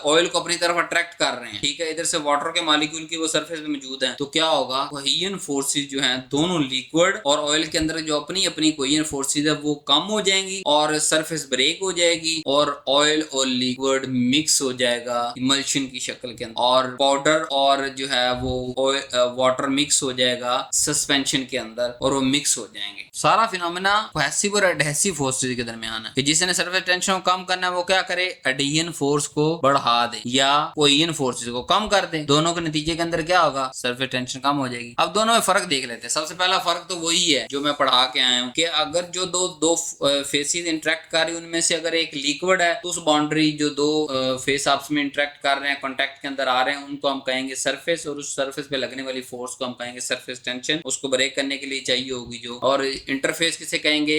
ऑयल को अपनी तरफ अट्रैक्ट कर रहे हैं। ठीक है, इधर से वाटर के मॉलिक्यूल की वो सरफेस पे मौजूद हैं, तो क्या होगा, कोहेजन फोर्सेस जो हैं दोनों लिक्विड और ऑयल के अंदर जो अपनी अपनी कोहेजन फोर्सेस है वो कम हो जाएंगी और सरफेस ब्रेक हो जाएगी और ऑयल और लिक्विड मिक्स हो जाएगा इमल्शन की शक्ल के अंदर, और पाउडर और जो है वो वाटर मिक्स हो जाएगा सस्पेंशन के अंदर और वो मिक्स हो जाएंगे। सारा फिनोमेना कोहेसिव और एडहेसिव फोर्सेस के दरमियान है कि जिसने सरफेस टेंशन को कम करना है वो क्या करे, एडहेशन फोर्स को बढ़ा दे या कोहेजन फोर्सेस को कम कर दे। दोनों के नतीजे के अंदर क्या होगा, सरफेस टेंशन कम हो जाएगी। अब दोनों में फर्क देख लेते हैं। सबसे पहला फर्क तो वही है जो मैं पढ़ा के आया हूँ कि अगर जो दो फेसेस इंटरेक्ट कर रही है उनमें से अगर एक लिक्विड है तो उस बाउंड्री जो दो फेस आपस में इंटरेक्ट कर रहे हैं, कांटेक्ट के अंदर आ रहे हैं, उनको हम कहेंगे सरफेस, और उस सरफेस पे लगने वाली फोर्स को हम कहेंगे सरफेस टेंशन। उसको ब्रेक करने के लिए चाहिए होगी जो, और इंटरफेस किसे कहेंगे,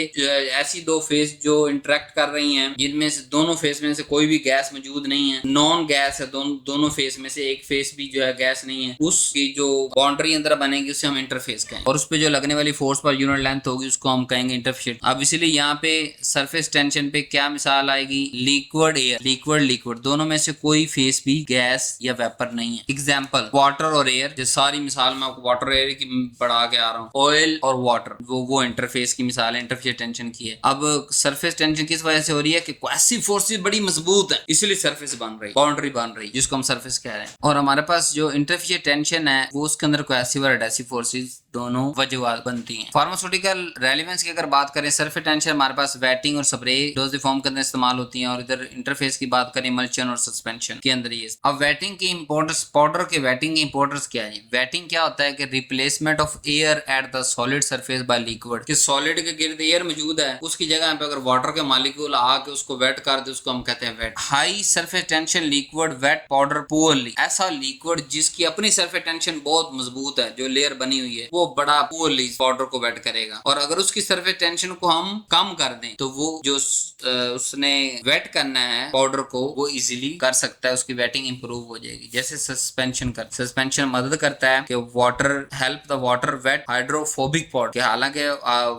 ऐसी दो फेस जो इंटरेक्ट कर रही हैं जिनमें से दोनों फेस में से कोई भी गैस मौजूद नहीं है, नॉन गैस है, दोनों फेस में से एक फेस भी जो है गैस नहीं है, उसकी जो बाउंड्री अंदर बनेगी उसे हम इंटरफेस कहेंगे, और उस पे जो लगने वाली फोर्स पर यूनिट लेंथ होगी उसको हम कहेंगे इंटरफेस। अब इसलिए यहाँ पे सरफेस टेंशन पे क्या मिसाल आएगी, लिक्विड एयर, लिक्विड दोनों में से कोई फेस भी गैस या वेपर नहीं है। एग्जांपल वाटर और एयर, जो सारी मिसाल मैं आपको वाटर एयर की पढ़ा के आ रहा हूँ। ऑयल और वाटर वो इंटरफेस की मिसाल है, इंटरफेस टेंशन की है। अब सरफेस टेंशन किस वजह से हो रही है कि कोहेसिव फोर्सेस बड़ी मजबूत है इसलिए सरफेस बन रही, बाउंड्री बन रही, जिसको हम सरफेस कह रहे हैं। और हमारे पास जो इंटरफेस टेंशन है वो उसके अंदर कोहेसिव और एडहेसिव फोर्सेस दोनों वजूहात बनती हैं। फार्मास्यूटिकल रेलेवेंस की अगर बात करें, सरफेस टेंशन हमारे पास वेटिंग और स्प्रे डोज फॉर्म के अंदर इस्तेमाल होती हैं, और इधर इंटरफेस की बात करें इमल्शन और सस्पेंशन के अंदर ये। अब वेटिंग की इंपॉर्टेंस, पाउडर के वेटिंग की इंपॉर्टेंस क्या है? वेटिंग क्या होता है कि replacement of air at the solid surface by liquid, कि सॉलिड के गिर्द एयर मौजूद है उसकी जगह पे अगर वाटर के मॉलिक्यूल आके उसको वेट कर दे उसको हम कहते हैं wet. High surface tension liquid wet powder poorly, ऐसा लिक्विड जिसकी अपनी सरफेस टेंशन बहुत मजबूत है, जो लेयर बनी हुई है वो बड़ा पुअरली पाउडर को वेट करेगा, और अगर उसकी सरफेस टेंशन को हम कम कर दें तो वो जो उसने वेट करना है पाउडर को वो इजीली कर सकता है, उसकी वेटिंग इंप्रूव हो जाएगी। जैसे सस्पेंशन मदद करता है कि water help the water weight hydrophobic powder, हालांकि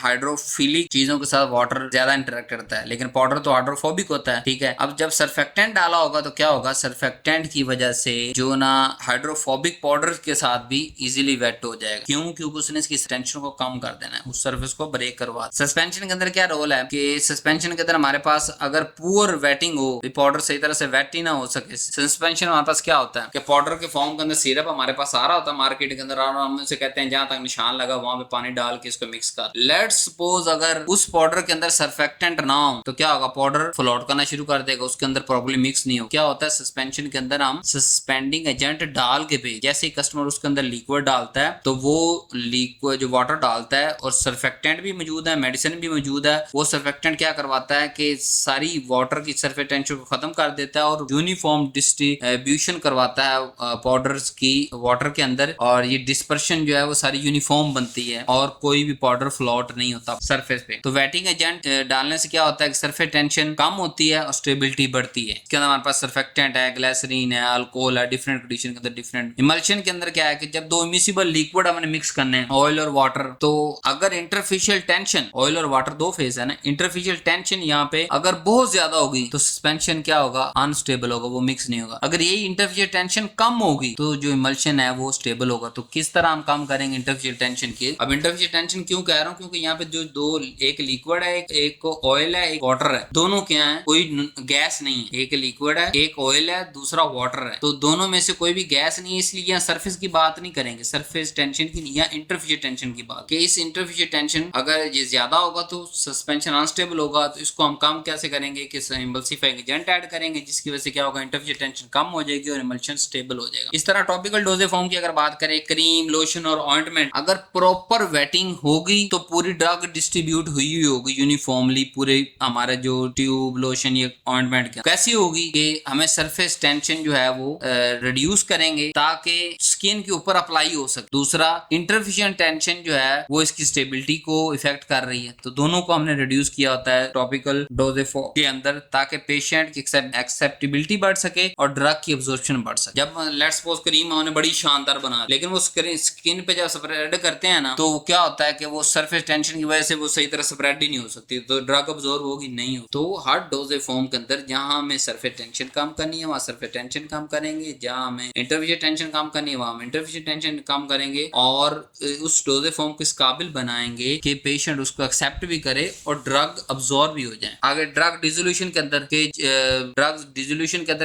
हाइड्रोफिलिक चीजों के साथ वाटर ज्यादा इंटरेक्ट करता है, लेकिन पाउडर तो हाइड्रोफोबिक होता है, ठीक है। अब जब सर्फेक्टेंट डाला होगा तो क्या होगा, सर्फेक्टेंट की वजह से जो ना हाइड्रोफोबिक पाउडर के साथ भी इजीली वेट हो जाएगा। क्यों? क्योंकि उसने इसकी टेंशन को कम कर देना है, उस सर्फेस को ब्रेक करवा। सस्पेंशन के अंदर क्या रोल है कि सस्पेंशन के अंदर हमारे पास अगर पुअर वेटिंग हो, पाउडर सही तरह से वेट ही ना हो सके, सस्पेंशन हमारे पास क्या होता है कि पाउडर के फॉर्म के अंदर सिरप हमारे पास आ रहा होता है मार्केट के अंदर, हम उसे कहते हैं जहां तक निशान लगा वहां पे पानी डाल के इसको मिक्स कर। लेट्स सपोज अगर उस पाउडर के अंदर सर्फेक्टेंट ना हो तो क्या होगा, पाउडर फ्लोट करना शुरू कर देगा, उसके अंदर प्रॉपर्ली मिक्स नहीं हो। क्या होता है, सस्पेंशन के अंदर हम सस्पेंडिंग एजेंट डाल के भी, जैसे ही कस्टमर उसके अंदर लिक्विड डालता है तो वो लिक्विड जो वाटर डालता है और सर्फेक्टेंट भी मौजूद है, मेडिसिन भी मौजूद है, वो सर्फेक्टेंट क्या करवाता है कि सारी वाटर की सरफेस टेंशन को खत्म कर देता है और यूनिफॉर्म डिस्ट्रीब्यूशन करवाता है पाउडर्स की वाटर के अंदर, और ये डिस्पर्शन जो है वो सारी यूनिफॉर्म बनती है और कोई भी पाउडर फ्लोट नहीं होता सरफेस पे। तो वेटिंग एजेंट डालने से क्या होता है कि सरफेस टेंशन कम होती है और स्टेबिलिटी बढ़ती है। इसके अंदर हमारे पास सर्फेक्टेंट है, ग्लिसरीन है, अल्कोहल है, डिफरेंट कंडीशन के अंदर डिफरेंट। इमल्शन के अंदर क्या है कि जब दो इमिसिबल लिक्विड हमने मिक्स करने हैं, ऑयल और वाटर, तो अगर इंटरफेशियल टेंशन, ऑयल और वाटर दो फेज है ना, इंटरफेशियल टेंशन यहाँ पे अगर बहुत ज्यादा होगी तो सस्पेंशन क्या होगा, अनस्टेबल होगा, वो मिक्स नहीं होगा। अगर यही इंटरफेशियल टेंशन कम होगी तो जो इमल्शन है वो स्टेबल होगा। तो किस तरह हम काम करेंगे इंटरफेशियल टेंशन की? अब इंटरफेशियल टेंशन क्यों कह रहा हूँ, क्योंकि यहाँ पे जो दो, एक लिक्विड है, एक ऑयल है, एक वाटर है, दोनों क्या है, कोई गैस नहीं है, एक लिक्विड है, एक ऑयल है, दूसरा वाटर है, तो दोनों में से कोई भी गैस नहीं है, इसलिए यहाँ सरफेस की बात नहीं करेंगे, सरफेस टेंशन की, या इंटरफेशियल टेंशन की बात। कि इस इंटरफेशियल टेंशन अगर ये ज्यादा होगा तो सस्पेंशन अनस्टेबल होगा, तो इसको हम काम कैसे करेंगे कि इमल्सिफाइंग एजेंट ऐड करेंगे, जिसकी वजह से क्या होगा, इंटरफेशियल टेंशन कम हो जाएगी और इमल्शन स्टेबल हो जाएगा। इस तरह टॉपिकल डोजेज फॉर्म की अगर बात करें, क्रीम, लोशन और ऑइंटमेंट, अगर प्रॉपर वेटिंग होगी तो पूरी ड्रग डिस्ट्रीब्यूट हुई होगी यूनिफॉर्मली पूरे हमारे जो ट्यूब, लोशन या ऑइंटमेंट के। कैसी होगी कि हमें सरफेस टेंशन जो है वो रिड्यूस करेंगे ताकि स्किन के ऊपर अप्लाई हो सके। दूसरा, इंटरफेशियल टेंशन जो है वो इसकी स्टेबिलिटी को इफेक्ट कर रही है, तो दोनों को हमने रिड्यूस किया होता है टॉपिकल डोजेज के अंदर, ताकि पेशेंट की एक्सेप्टेबिलिटी बढ़ सके और ड्रग की एब्जॉर्प्शन बढ़ सके। जब लेट्स सपोज क्रीम हमने बड़ी शानदार बना, लेकिन वो स्किन पे जब स्प्रेड करते हैं ना, तो क्या होता है कि वो सरफेस टेंशन की वजह से वो सही तरह स्प्रेड ही नहीं हो सकती, तो ड्रग अब्जॉर्ब होगी नहीं हो। तो हर डोजेज फॉर्म के अंदर जहां हमें सरफेस टेंशन कम करनी है वहां सरफेस टेंशन कम करेंगे, जहां हमें इंटरफेशियल टेंशन कम करनी है वहां हम इंटरफेशियल टेंशन कम करेंगे, और उस डोजेज फॉर्म को इस काबिल बनाएंगे कि पेशेंट उसको एक्सेप्ट भी करे और ड्रग अब्जॉर्ब भी हो जाए। आगे ड्रग डिसोल्यूशन के अंदर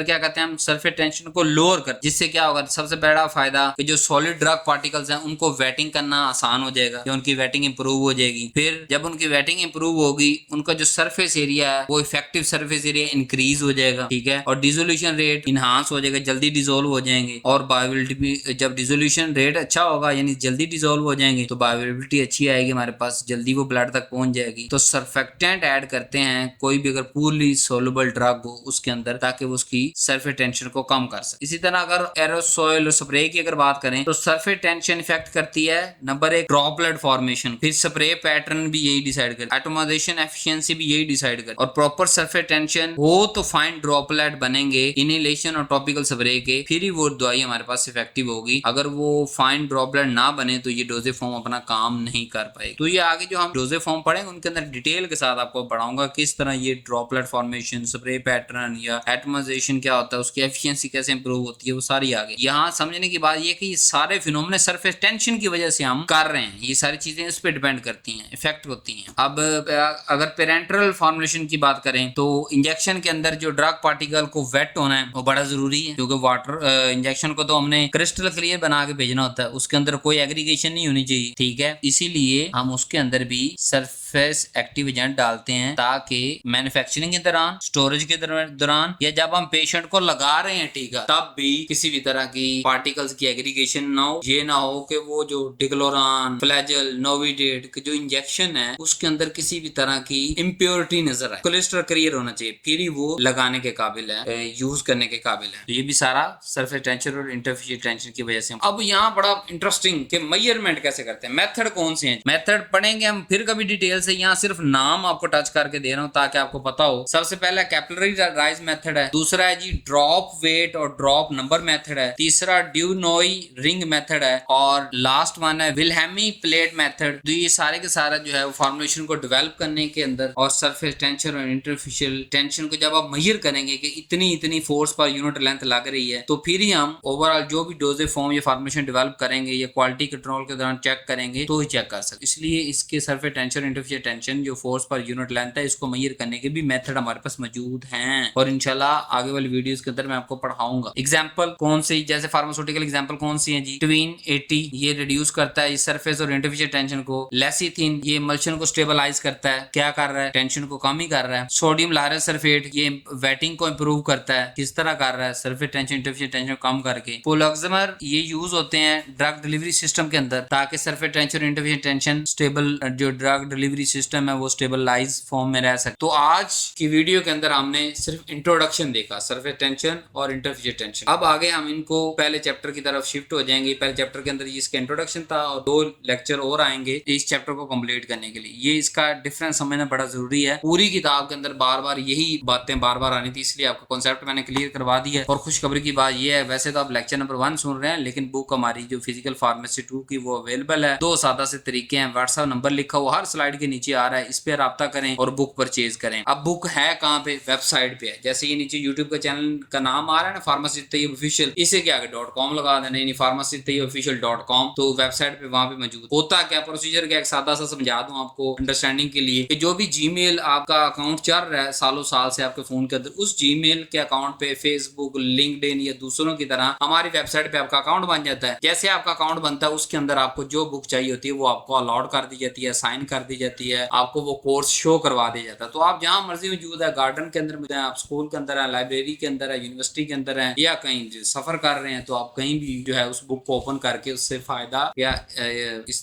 क्या कहते हैं, हम सरफेस टेंशन को लोअर कर, जिससे क्या होगा, सबसे बड़ा फायदा कि जो सॉलिड ड्रग पार्टिकल्स हैं उनको वेटिंग करना आसान हो जाएगा, या उनकी वेटिंग इंप्रूव हो जाएगी। फिर जब उनकी वेटिंग इंप्रूव होगी, उनका जो सरफेस एरिया है वो इफेक्टिव सरफेस एरिया इंक्रीज हो जाएगा, ठीक है, और डिसोल्यूशन रेट इनहांस हो जाएगा, जल्दी डिसोल्व हो जाएंगे, और बायोअवेलेबिलिटी भी, जब डिसोल्यूशन रेट अच्छा होगा यानी जल्दी डिसोल्व हो जाएंगे तो बायोअवेलेबिलिटी अच्छी आएगी, हमारे पास जल्दी वो ब्लड तक पहुंच जाएगी। तो सर्फेक्टेंट ऐड करते हैं कोई भी अगर पूर्ली सोलुबल ड्रग हो उसके अंदर, ताकि वो उसकी सरफेस टेंशन को कम कर सके। इसी तरह अगर एरोसॉल स्प्रे की अगर बात करें तो सरफेस टेंशन इफेक्ट करती है नंबर 1 ड्रॉपलेट फॉर्मेशन, फिर स्प्रे पैटर्न भी यही डिसाइड करता है, एटमाइजेशन एफिशिएंसी भी यही डिसाइड करता है, और प्रॉपर सरफेस टेंशन हो तो फाइन ड्रॉपलेट बनेंगे इनहेलेशन और टॉपिकल स्प्रे के, फिर ही वो दवाई हमारे पास इफेक्टिव होगी। अगर वो फाइन ड्रॉपलेट ना बने तो ये डोजेज फॉर्म अपना काम नहीं कर पाएगी। तो ये आगे जो हम डोजेज फॉर्म पढ़ेंगे उनके अंदर डिटेल के साथ आपको पढ़ाऊंगा किस तरह ये ड्रॉपलेट फॉर्मेशन, स्प्रे पैटर्न या एटमाइजेशन क्या होता है, उसकी एफिशिएंसी कैसे इंप्रूव होती है, वो सारी आगे। यहाँ समझने की बात ये कि ये सारे फिनोमेना सरफेस टेंशन की वजह से हम कर रहे हैं, ये सारी चीजें इस पे डिपेंड करती हैं, इफेक्ट होती हैं। अब अगर पेरेंटरल फॉर्मुलेशन की बात करें तो इंजेक्शन के अंदर जो ड्रग पार्टिकल को वेट होना है वो बड़ा जरूरी है, क्योंकि वाटर इंजेक्शन को तो हमने क्रिस्टल क्लियर बना के भेजना होता है, उसके अंदर कोई एग्रीगेशन नहीं होनी चाहिए, ठीक है। इसीलिए हम उसके अंदर भी सरफेस एक्टिव एजेंट डालते हैं ताकि मैन्युफैक्चरिंग के दौरान, स्टोरेज के दौरान, या जब हम पेशेंट को लगा रहे हैं टीका तब भी किसी भी तरह की पार्टिकल्स की एग्रीगेशन ना हो। ये ना हो कि वो जो डिक्लोरान, फ्लैजल, नोविडेट जो इंजेक्शन है उसके अंदर किसी भी तरह की इम्प्योरिटी नजर आए, कोलेस्ट्रॉल क्लियर होना चाहिए, फिर ही वो लगाने के काबिल है, यूज करने के काबिल है। तो ये भी सारा सरफेस टेंशन और इंटरफेशियल टेंशन की की वजह से। अब यहाँ बड़ा इंटरेस्टिंग कि मेजरमेंट कैसे करते हैं, मेथड कौन से हैं, मेथड पढ़ेंगे हम फिर कभी डिटेल से। यहाँ सिर्फ नाम आपको टच करके दे रहा हूँ ताकि आपको पता हो। सबसे पहला कैपिलरी राइज मेथड है, दूसरा है जी ड्रॉप वेट और ड्रॉप नंबर मेथड है, तीसरा ड्यूनोई रिंग मेथड है, और लास्ट वन है विल्हेमी प्लेट मेथड। तो ये सारे के सारा जो है वो फॉर्मुलेशन को डेवलप करने के अंदर और सरफेस टेंशन और इंटरफिशियल टेंशन को जब आप मेजर करेंगे कि इतनी इतनी फोर्स पर यूनिट लेंथ लग रही है, तो फिर ही हम ओवरऑल जो भी डोजेज फॉर्म या फॉर्मुलेशन डेवलप करेंगे या क्वालिटी कंट्रोल के दौरान चेक करेंगे तो ही चेक कर सकते। इसलिए इसके सरफेस टेंशन इंटरफिशियल टेंशन जो फोर्स पर यूनिट लेंथ है इसको मेजर करने के भी मेथड हमारे पास मौजूद हैं, और इंशाल्लाह आगे वाली वीडियोस के अंदर मैं आपको पढ़ाऊंगा। एग्जांपल कौन सी, जैसे फार्मास्यूटिकल एग्जांपल कौन सी है जी, ट्विन 80 ये रिड्यूस करता है इस सरफेस और इंटरफिशियल टेंशन को, लेसिथिन ये इमल्शन को स्टेबलाइज करता है, क्या कर रहा है, टेंशन को कम ही कर रहा है, सोडियम लायरल सल्फेट ये वेटिंग को इंप्रूव करता है, किस तरह कर रहा है, सरफेस टेंशन इंटरफिशियल टेंशन कम करके। पोलोक्सिमर ये यूज होते हैं ड्रग डिलीवरी सिस्टम के अंदर ताकि सरफेस टेंशन इंटरफिशियल टेंशन स्टेबल, जो ड्रग डिलीवरी सिस्टम है वो स्टेबलाइज फॉर्म में रह सके। तो आज की वीडियो के अंदर हमने सिर्फ इंट्रोडक्शन देखा सरफेस टेंशन और इंटरफिशियल टेंशन। अब आगे हम इनको पहले चैप्टर की तरफ शिफ्ट हो जाएंगे। पहले चैप्टर के अंदर इसका इंट्रोडक्शन था और 2 लेक्चर और आएंगे इस चैप्टर को कंप्लीट करने के लिए। ये इसका डिफरेंस समझना बड़ा जरूरी है। पूरी किताब के अंदर बार बार यही बातें बार बार आनी थी, इसलिए आपका कॉन्सेप्ट मैंने क्लियर करवा दिया है। और खुशखबरी की बात यह है, वैसे तो आप लेक्चर नंबर 1 सुन रहे हैं, लेकिन बुक हमारी जो फिजिकल फार्मेसी 2 की वो अवेलेबल है। 2 सादा से तरीके हैं, व्हाट्सएप नंबर लिखा हुआ हर स्लाइड के नीचे आ रहा है, इस पे राब्ता करें और बुक परचेज करें। अब बुक है कहाँ पे, वेबसाइट पे है। जैसे ये नीचे यूट्यूब का चैनल का नाम आ रहा है ना फार्मेसी तैयब ऑफिशियल, इसे क्या .com लगा देना, नहीं फार्मेसी तैयब official.com, तो वेबसाइट पे वहां पे मौजूद होता क्या, प्रोसीजर क्या, एक सादा सा समझा दूं आपको अंडरस्टैंडिंग के लिए कि जो भी जीमेल आपका अकाउंट चल रहा है सालों साल से आपके फोन के अंदर, उस जीमेल के अकाउंट पे फेसबुक, लिंक्डइन या दूसरों की तरह हमारी वेबसाइट पे आपका अकाउंट बन जाता है। जैसे आपका अकाउंट बनता है उसके अंदर आपको जो बुक चाहिए होती है वो आपको अलॉट कर दी जाती है, साइन कर दी जाती है, आपको वो कोर्स शो करवा दिया जाता है। तो आप जहां मर्जी मौजूद है, गार्डन के अंदर, आप स्कूल के अंदर है, लाइब्रेरी के अंदर है, यूनिवर्सिटी के अंदर है, या कहीं सफर कर रहे हैं, तो आप कहीं भी जो है उस बुक को ओपन करके उससे फायदा या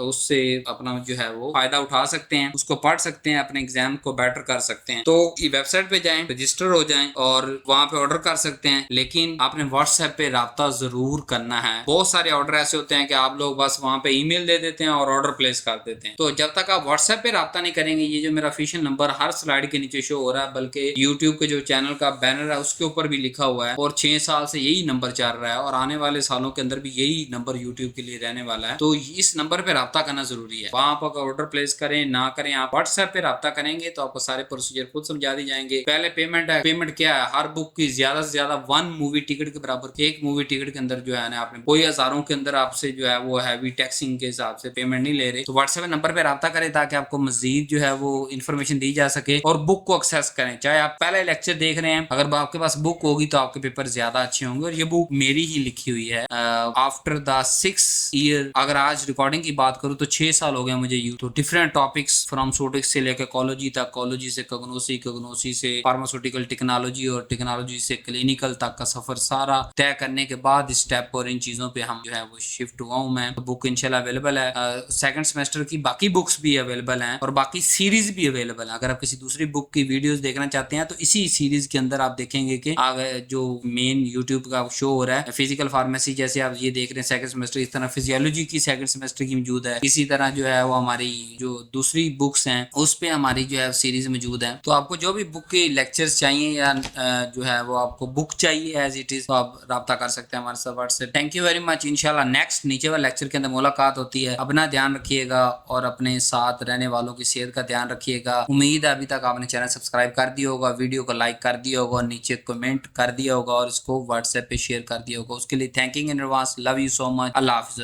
उससे अपना जो है वो फायदा उठा सकते हैं, उसको पढ़ सकते हैं, अपने एग्जाम को बेटर कर सकते हैं। तो ये वेबसाइट पे जाएं, रजिस्टर हो जाएं और वहां पे ऑर्डर कर सकते हैं, लेकिन आपने व्हाट्सएप पे राब्ता जरूर करना है। बहुत सारे ऑर्डर ऐसे होते हैं कि आप लोग बस वहां पे ईमेल दे देते हैं और ऑर्डर प्लेस कर देते हैं। तो जब तक आप व्हाट्सएप पे राब्ता नहीं करेंगे, ये जो मेरा ऑफिशियल नंबर हर स्लाइड के नीचे शो हो रहा है, बल्कि यूट्यूब के जो चैनल का बैनर है उसके ऊपर भी लिखा हुआ है, और 6 साल से यही नंबर चल रहा है और आने वाले सालों के अंदर भी यही नंबर यूट्यूब के लिए रहने वाला है। तो इस नंबर पे राब्ता करना जरूरी है। वहां पर ऑर्डर प्लेस करें ना करें, आप व्हाट्सएप पे राब्ता करेंगे तो आपको सारे प्रोसीजर खुद समझा दी जाएंगे। पहले पेमेंट है, पेमेंट क्या है, हर बुक की ज्यादा से ज्यादा 1 मूवी टिकट के बराबर, एक मूवी टिकट के अंदर जो है ना आपने कोई हजारों के अंदर आपसे जो है वो हैवी टैक्सिंग के हिसाब से पेमेंट नहीं ले रहे। तो व्हाट्सएप नंबर पे राब्ता करें ताकि आपको मजीद जो है वो इन्फॉर्मेशन दी जा सके और बुक को एक्सेस करें। चाहे आप पहले लेक्चर देख रहे हैं, अगर आपके पास बुक होगी तो आपके पेपर ज्यादा अच्छे होंगे। और ये बुक मेरी ही लिखी हुई है आफ्टर द 6 ईयर। अगर आज रिकॉर्डिंग की बात करूं तो 6 साल हो गए मुझे यूज, तो डिफरेंट टॉपिक्स फार्मास्यूटिक्स से लेकर कॉलोजी तक, कॉलोजी से कॉग्नोसी, कॉग्नोसी से फार्मास्यूटिकल टेक्नोलॉजी और टेक्नोलॉजी से क्लिनिकल तक का सफर सारा तय करने के बाद स्टेप और इन चीजों पे हम जो है वो शिफ्ट हुआ हूं मैं। तो बुक इंशाल्लाह अवेलेबल है। सेकंड सेमेस्टर की बाकी बुक्स भी अवेलेबल हैं और बाकी सीरीज भी अवेलेबल है। अगर आप किसी दूसरी बुक की वीडियोस देखना चाहते हैं तो इसी सीरीज के अंदर आप देखेंगे कि आगे जो मेन यूट्यूब का शो हो रहा है फिजिकल फार्मेसी, जैसे आप ये देख रहे हैं सेकंड सेमेस्टर, इस तरह फिजियोलॉजी की सेकंड सेमेस्टर की मौजूद है। इसी तरह जो है वो हमारी जो दूसरी बुक्स हैं उस पे हमारी जो है सीरीज मौजूद है। तो आपको जो भी बुक के लेक्चर्स चाहिए या जो है वो आपको बुक चाहिए एज इट इज, तो आप राब्ता कर सकते हैं हमारे साथ WhatsApp. Thank you very much. इंशाल्लाह नेक्स्ट नीचे वाले लेक्चर के अंदर मुलाकात होती है। अपना ध्यान रखिएगा और अपने साथ रहने वालों की सेहत का ध्यान रखिएगा। उम्मीद है अभी तक आपने चैनल सब्सक्राइब कर दिया होगा, वीडियो को लाइक कर दिया होगा और नीचे कमेंट कर दिया होगा और इसको व्हाट्सएप पे शेयर कर दिया होगा। उसके लिए thanking in advance. Love you so much. अल्लाह हाफिज़।